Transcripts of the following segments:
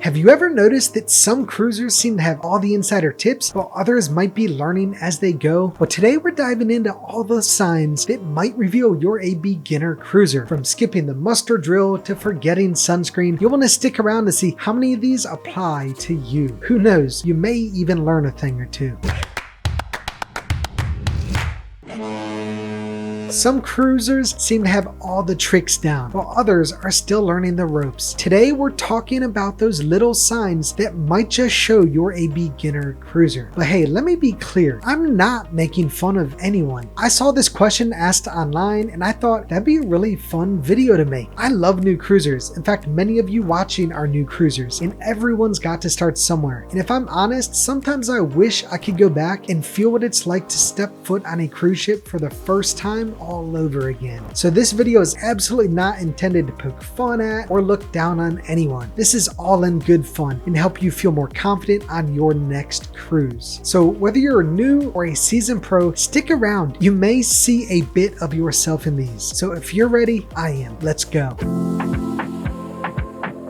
Have you ever noticed that some cruisers seem to have all the insider tips while others might be learning as they go? Well, today we're diving into all the signs that might reveal you're a beginner cruiser. From skipping the muster drill to forgetting sunscreen, you'll want to stick around to see how many of these apply to you. Who knows, you may even learn a thing or two. Some cruisers seem to have all the tricks down, while others are still learning the ropes. Today we're talking about those little signs that might just show you're a beginner cruiser. But hey, let me be clear, I'm not making fun of anyone. I saw this question asked online and I thought that'd be a really fun video to make. I love new cruisers. In fact, many of you watching are new cruisers, and everyone's got to start somewhere. And if I'm honest, sometimes I wish I could go back and feel what it's like to step foot on a cruise ship for the first time all over again. So this video is absolutely not intended to poke fun at or look down on anyone. This is all in good fun and help you feel more confident on your next cruise. So whether you're a new or a seasoned pro, stick around. You may see a bit of yourself in these. So if you're ready, I am. Let's go.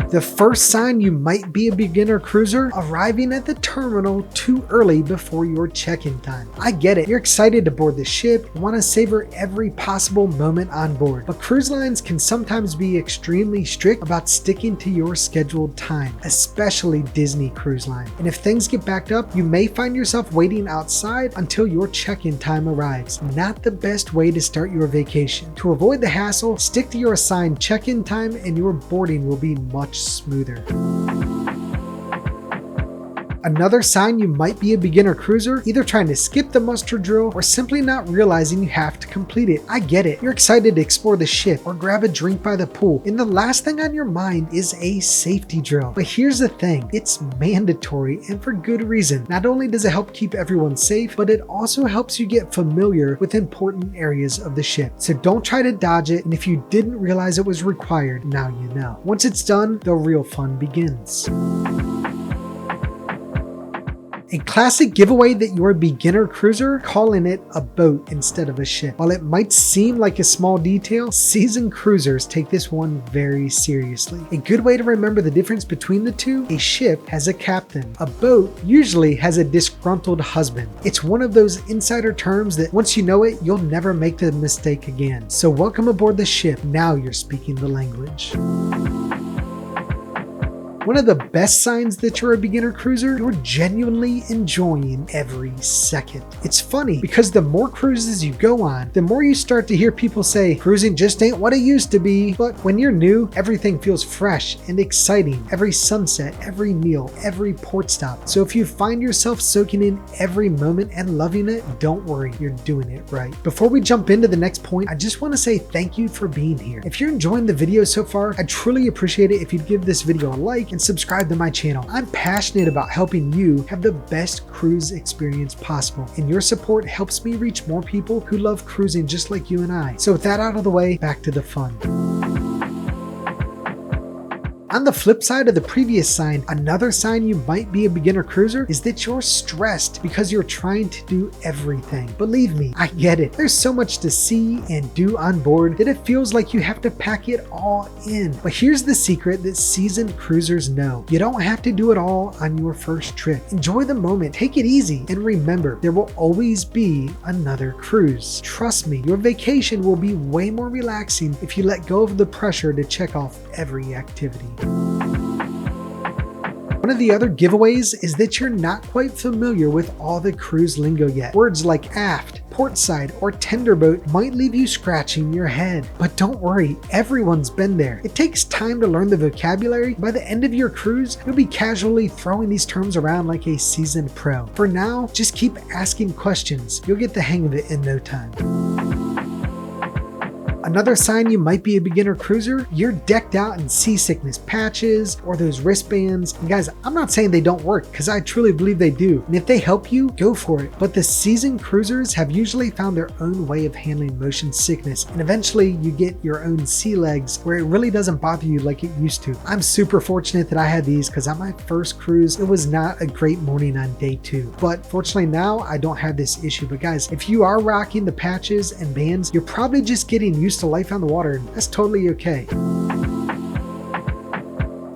The first sign you might be a beginner cruiser: arriving at the terminal too early before your check-in time. I get it, you're excited to board the ship and want to savor every possible moment on board, but cruise lines can sometimes be extremely strict about sticking to your scheduled time, especially Disney Cruise Line. And if things get backed up, you may find yourself waiting outside until your check-in time arrives. Not the best way to start your vacation. To avoid the hassle, stick to your assigned check-in time and your boarding will be much smoother. Another sign you might be a beginner cruiser: either trying to skip the muster drill or simply not realizing you have to complete it. I get it. You're excited to explore the ship or grab a drink by the pool, and the last thing on your mind is a safety drill. But here's the thing, it's mandatory, and for good reason. Not only does it help keep everyone safe, but it also helps you get familiar with important areas of the ship. So don't try to dodge it, and if you didn't realize it was required, now you know. Once it's done, the real fun begins. A classic giveaway that you're a beginner cruiser: calling it a boat instead of a ship. While it might seem like a small detail, seasoned cruisers take this one very seriously. A good way to remember the difference between the two: a ship has a captain. A boat usually has a disgruntled husband. It's one of those insider terms that once you know it, you'll never make the mistake again. So welcome aboard the ship. Now you're speaking the language. One of the best signs that you're a beginner cruiser: you're genuinely enjoying every second. It's funny because the more cruises you go on, the more you start to hear people say cruising just ain't what it used to be. But when you're new, everything feels fresh and exciting. Every sunset, every meal, every port stop. So if you find yourself soaking in every moment and loving it, don't worry, you're doing it right. Before we jump into the next point, I just want to say thank you for being here. If you're enjoying the video so far, I'd truly appreciate it if you'd give this video a like and subscribe to my channel. I'm passionate about helping you have the best cruise experience possible, and your support helps me reach more people who love cruising just like you and I. So with that out of the way, back to the fun. On the flip side of the previous sign, another sign you might be a beginner cruiser is that you're stressed because you're trying to do everything. Believe me, I get it. There's so much to see and do on board that it feels like you have to pack it all in. But here's the secret that seasoned cruisers know: you don't have to do it all on your first trip. Enjoy the moment, take it easy, and remember, there will always be another cruise. Trust me, your vacation will be way more relaxing if you let go of the pressure to check off every activity. One of the other giveaways is that you're not quite familiar with all the cruise lingo yet. Words like aft, portside, or tenderboat might leave you scratching your head. But don't worry, everyone's been there. It takes time to learn the vocabulary. By the end of your cruise, you'll be casually throwing these terms around like a seasoned pro. For now, just keep asking questions. You'll get the hang of it in no time. Another sign you might be a beginner cruiser: you're decked out in seasickness patches or those wristbands. And guys, I'm not saying they don't work, because I truly believe they do. And if they help you, go for it. But the seasoned cruisers have usually found their own way of handling motion sickness. And eventually you get your own sea legs where it really doesn't bother you like it used to. I'm super fortunate that I had these, because on my first cruise, it was not a great morning on day 2. But fortunately now I don't have this issue. But guys, if you are rocking the patches and bands, you're probably just getting used to life on the water, and that's totally okay.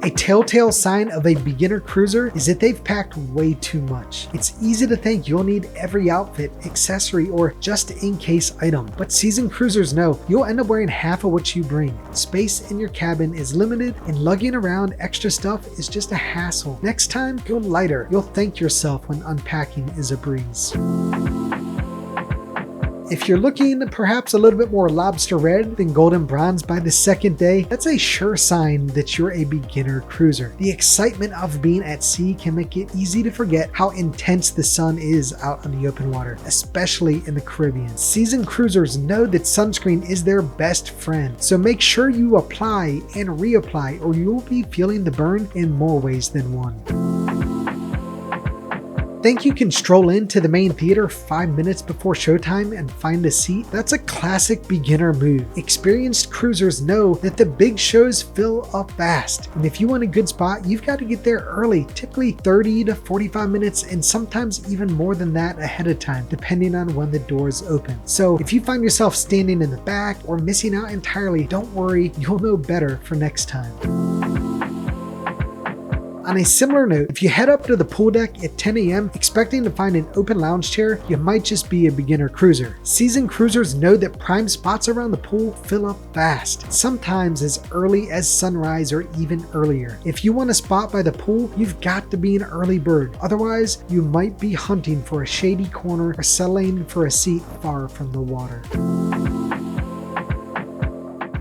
A telltale sign of a beginner cruiser is that they've packed way too much. It's easy to think you'll need every outfit, accessory, or just-in-case item, but seasoned cruisers know you'll end up wearing half of what you bring. Space in your cabin is limited, and lugging around extra stuff is just a hassle. Next time, go lighter. You'll thank yourself when unpacking is a breeze. If you're looking perhaps a little bit more lobster red than golden bronze by the second day, that's a sure sign that you're a beginner cruiser. The excitement of being at sea can make it easy to forget how intense the sun is out on the open water, especially in the Caribbean. Seasoned cruisers know that sunscreen is their best friend, so make sure you apply and reapply or you'll be feeling the burn in more ways than one. Think you can stroll into the main theater 5 minutes before showtime and find a seat? That's a classic beginner move. Experienced cruisers know that the big shows fill up fast, and if you want a good spot, you've got to get there early, typically 30 to 45 minutes and sometimes even more than that ahead of time, depending on when the doors open. So if you find yourself standing in the back or missing out entirely, don't worry, you'll know better for next time. On a similar note, if you head up to the pool deck at 10 a.m. expecting to find an open lounge chair, you might just be a beginner cruiser. Seasoned cruisers know that prime spots around the pool fill up fast, sometimes as early as sunrise or even earlier. If you want a spot by the pool, you've got to be an early bird. Otherwise, you might be hunting for a shady corner or settling for a seat far from the water.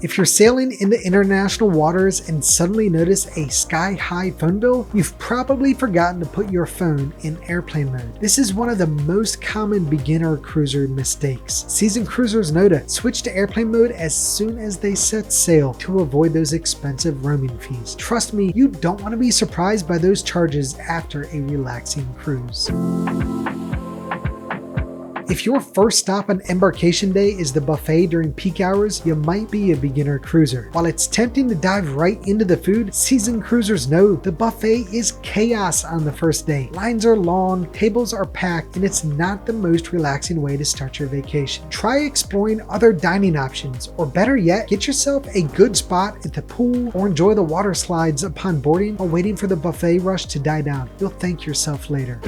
If you're sailing into international waters and suddenly notice a sky-high phone bill, you've probably forgotten to put your phone in airplane mode. This is one of the most common beginner cruiser mistakes. Seasoned cruisers know to switch to airplane mode as soon as they set sail to avoid those expensive roaming fees. Trust me, you don't want to be surprised by those charges after a relaxing cruise. If your first stop on embarkation day is the buffet during peak hours, you might be a beginner cruiser. While it's tempting to dive right into the food, seasoned cruisers know the buffet is chaos on the first day. Lines are long, tables are packed, and it's not the most relaxing way to start your vacation. Try exploring other dining options, or better yet, get yourself a good spot at the pool or enjoy the water slides upon boarding while waiting for the buffet rush to die down. You'll thank yourself later.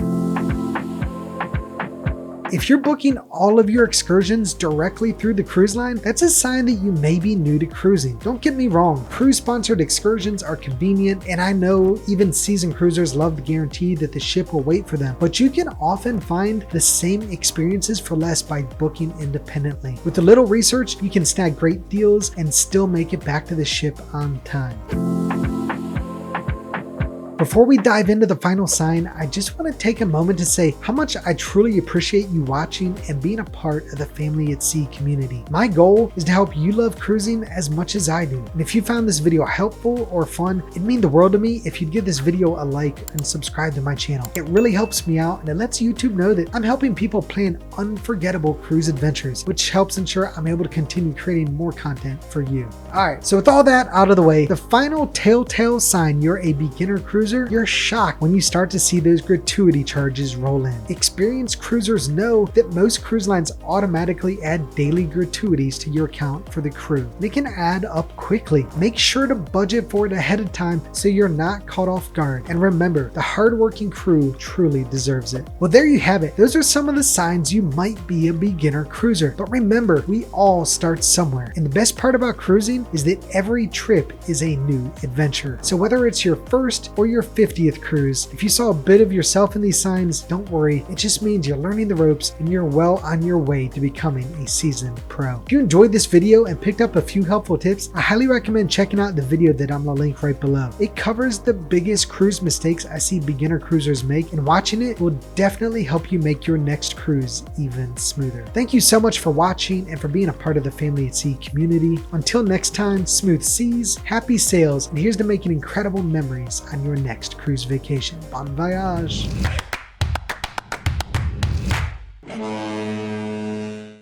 If you're booking all of your excursions directly through the cruise line, that's a sign that you may be new to cruising. Don't get me wrong, cruise-sponsored excursions are convenient, and I know even seasoned cruisers love the guarantee that the ship will wait for them, but you can often find the same experiences for less by booking independently. With a little research, you can snag great deals and still make it back to the ship on time. Before we dive into the final sign, I just want to take a moment to say how much I truly appreciate you watching and being a part of the Family at Sea community. My goal is to help you love cruising as much as I do. And if you found this video helpful or fun, it'd mean the world to me if you'd give this video a like and subscribe to my channel. It really helps me out and it lets YouTube know that I'm helping people plan unforgettable cruise adventures, which helps ensure I'm able to continue creating more content for you. Alright, so with all that out of the way, the final telltale sign you're a beginner cruiser, you're shocked when you start to see those gratuity charges roll in. Experienced cruisers know that most cruise lines automatically add daily gratuities to your account for the crew. They can add up quickly. Make sure to budget for it ahead of time so you're not caught off guard. And remember, the hardworking crew truly deserves it. Well, there you have it. Those are some of the signs you might be a beginner cruiser. But remember, we all start somewhere. And the best part about cruising is that every trip is a new adventure. So whether it's your first or your 50th cruise, if you saw a bit of yourself in these signs, don't worry, it just means you're learning the ropes and you're well on your way to becoming a seasoned pro. If you enjoyed this video and picked up a few helpful tips, I highly recommend checking out the video that I'm gonna link right below. It covers the biggest cruise mistakes I see beginner cruisers make, and watching it will definitely help you make your next cruise even smoother. Thank you so much for watching and for being a part of the Family at Sea community. Until next time, smooth seas, happy sails, and here's to making incredible memories on your next cruise vacation. Bon voyage!